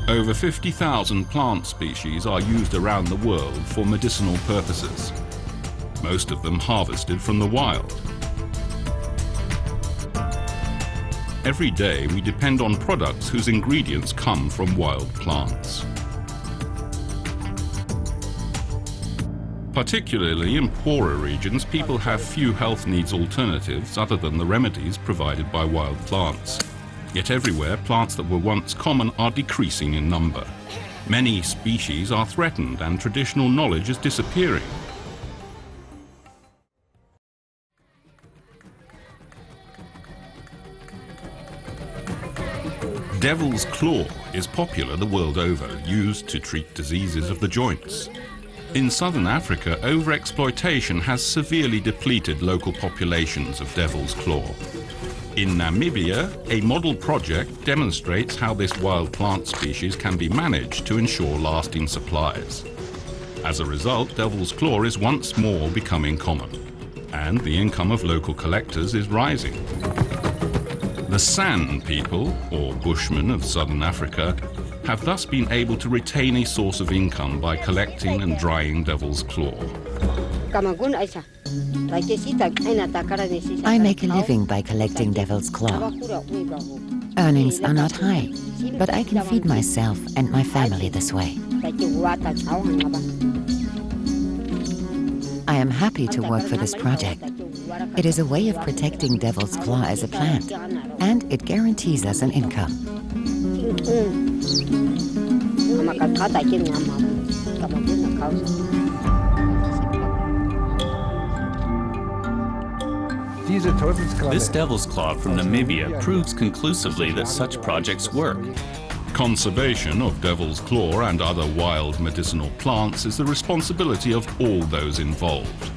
Over 50,000 plant species are used around the world for medicinal purposes, most of them harvested from the wild. Every day we depend on products whose ingredients come from wild plants. Particularly in poorer regions, people have few health needs alternatives other than the remedies provided by wild plants. Yet everywhere, plants that were once common are decreasing in number. Many species are threatened and traditional knowledge is disappearing. Devil's claw is popular the world over, used to treat diseases of the joints. In southern Africa, overexploitation has severely depleted local populations of devil's claw. In Namibia, a model project demonstrates how this wild plant species can be managed to ensure lasting supplies. As a result, devil's claw is once more becoming common, and the income of local collectors is rising. The San people, or Bushmen of southern Africa, have thus been able to retain a source of income by collecting and drying devil's claw. I make a living by collecting devil's claw. Earnings are not high, but I can feed myself and my family this way. I am happy to work for this project. It is a way of protecting devil's claw as a plant, and it guarantees us an income. This devil's claw from Namibia proves conclusively that such projects work. Conservation of devil's claw and other wild medicinal plants is the responsibility of all those involved.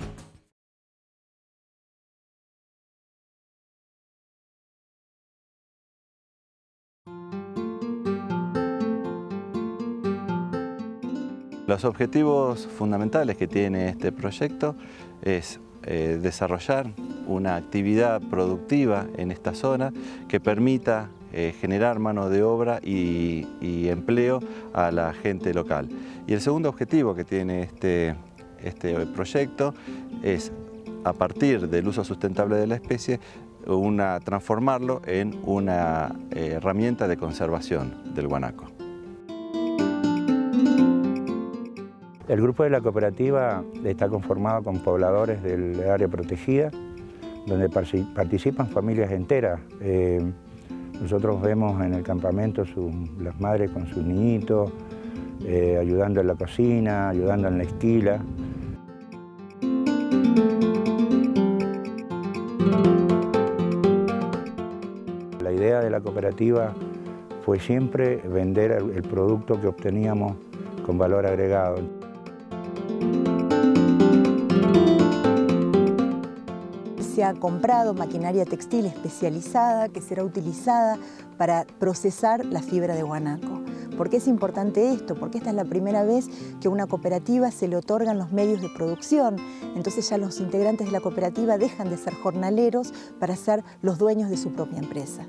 Los objetivos fundamentales que tiene este proyecto es desarrollar una actividad productiva en esta zona que permita generar mano de obra y empleo a la gente local. Y el segundo objetivo que tiene este proyecto es, a partir del uso sustentable de la especie, transformarlo en una herramienta de conservación del guanaco. El grupo de la cooperativa está conformado con pobladores del área protegida, donde participan familias enteras. Nosotros vemos en el campamento las madres con sus niñitos, ayudando en la cocina, ayudando en la esquila. La idea de la cooperativa fue siempre vender el producto que obteníamos con valor agregado. Se ha comprado maquinaria textil especializada que será utilizada para procesar la fibra de guanaco. ¿Por qué es importante esto? Porque esta es la primera vez que a una cooperativa se le otorgan los medios de producción. Entonces ya los integrantes de la cooperativa dejan de ser jornaleros para ser los dueños de su propia empresa.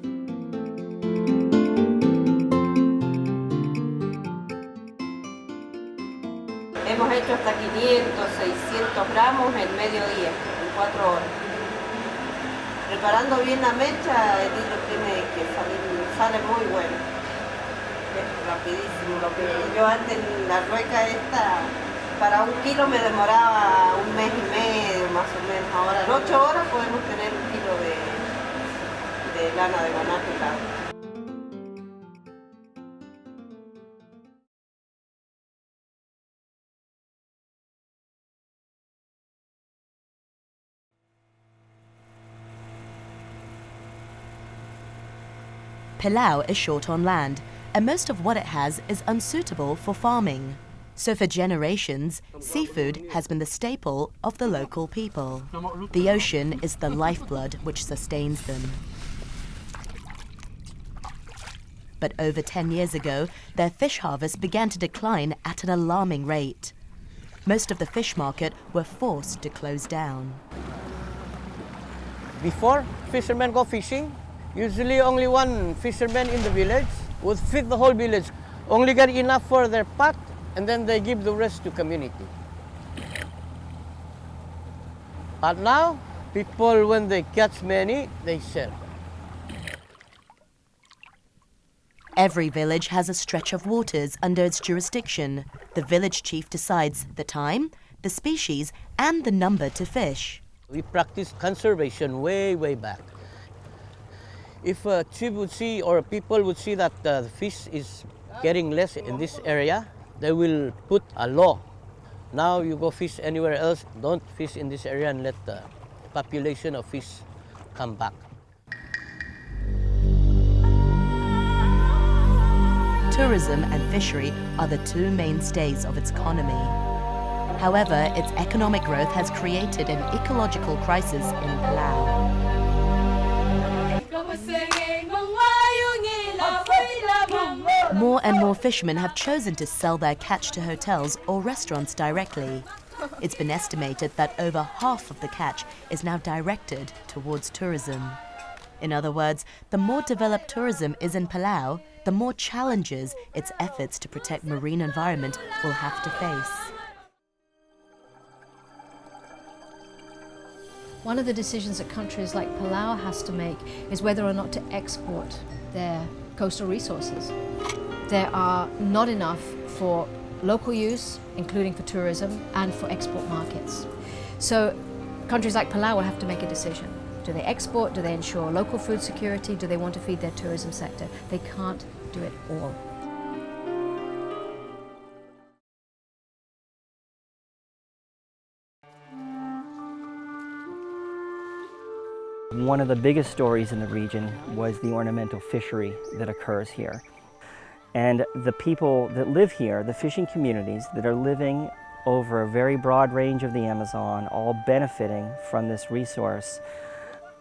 Hemos hecho hasta 500, 600 gramos en mediodía, en 4 horas. Preparando bien la mecha, el hilo tiene que sale muy bueno. Es rapidísimo. Lo que yo antes, la rueca esta, para 1 kilo me demoraba 1 mes y medio más o menos. Ahora en 8 horas podemos tener 1 kilo de lana de guanaco y lana. Palau is short on land, and most of what it has is unsuitable for farming. So for generations, seafood has been the staple of the local people. The ocean is the lifeblood which sustains them. But over 10 years ago, their fish harvest began to decline at an alarming rate. Most of the fish market were forced to close down. Before fishermen go fishing, usually only one fisherman in the village would feed the whole village only get enough for their pot, and then they give the rest to community. But now, people, when they catch many, they sell. Every village has a stretch of waters under its jurisdiction. The village chief decides the time, the species, and the number to fish. We practice conservation way, way back. If a chief would see, or people would see that the fish is getting less in this area, they will put a law. Now you go fish anywhere else, don't fish in this area and let the population of fish come back. Tourism and fishery are the two mainstays of its economy. However, its economic growth has created an ecological crisis in Palau. More and more fishermen have chosen to sell their catch to hotels or restaurants directly. It's been estimated that over half of the catch is now directed towards tourism. In other words, the more developed tourism is in Palau, the more challenges its efforts to protect marine environment will have to face. One of the decisions that countries like Palau has to make is whether or not to export their coastal resources. There are not enough for local use, including for tourism, and for export markets. So countries like Palau will have to make a decision. Do they export? Do they ensure local food security? Do they want to feed their tourism sector? They can't do it all. One of the biggest stories in the region was the ornamental fishery that occurs here. And the people that live here, the fishing communities that are living over a very broad range of the Amazon, all benefiting from this resource,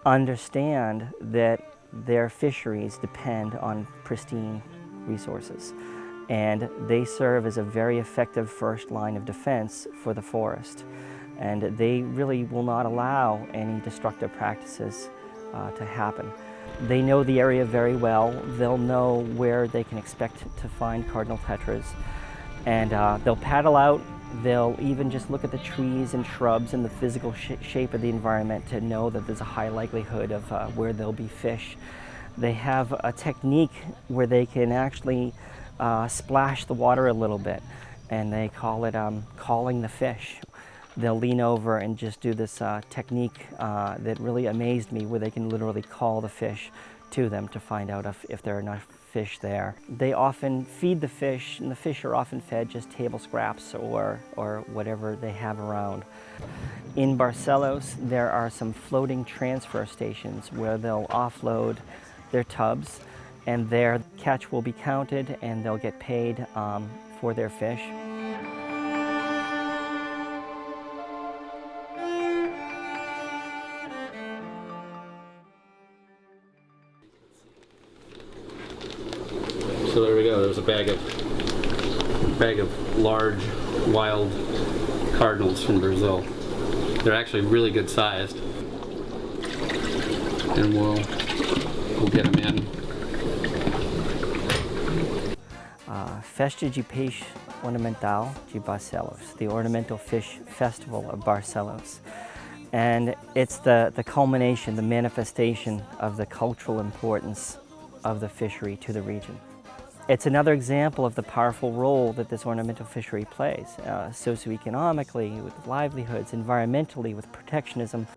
understand that their fisheries depend on pristine resources. And they serve as a very effective first line of defense for the forest. And they really will not allow any destructive practices to happen. They know the area very well. They'll know where they can expect to find cardinal tetras. And they'll paddle out. They'll even just look at the trees and shrubs and the physical shape of the environment to know that there's a high likelihood of where there'll be fish. They have a technique where they can actually splash the water a little bit, and they call it calling the fish. They'll lean over and just do this technique that really amazed me, where they can literally call the fish to them to find out if there are enough fish there. They often feed the fish, and the fish are often fed just table scraps or whatever they have around. In Barcelos, there are some floating transfer stations where they'll offload their tubs, and their catch will be counted and they'll get paid for their fish. So there we go. There's a bag of large, wild cardinals from Brazil. They're actually really good sized, and we'll get them in. Festa de Peixe Ornamental de Barcelos, the Ornamental Fish Festival of Barcelos. And it's the culmination, the manifestation of the cultural importance of the fishery to the region. It's another example of the powerful role that this ornamental fishery plays, socioeconomically, with livelihoods, environmentally, with protectionism.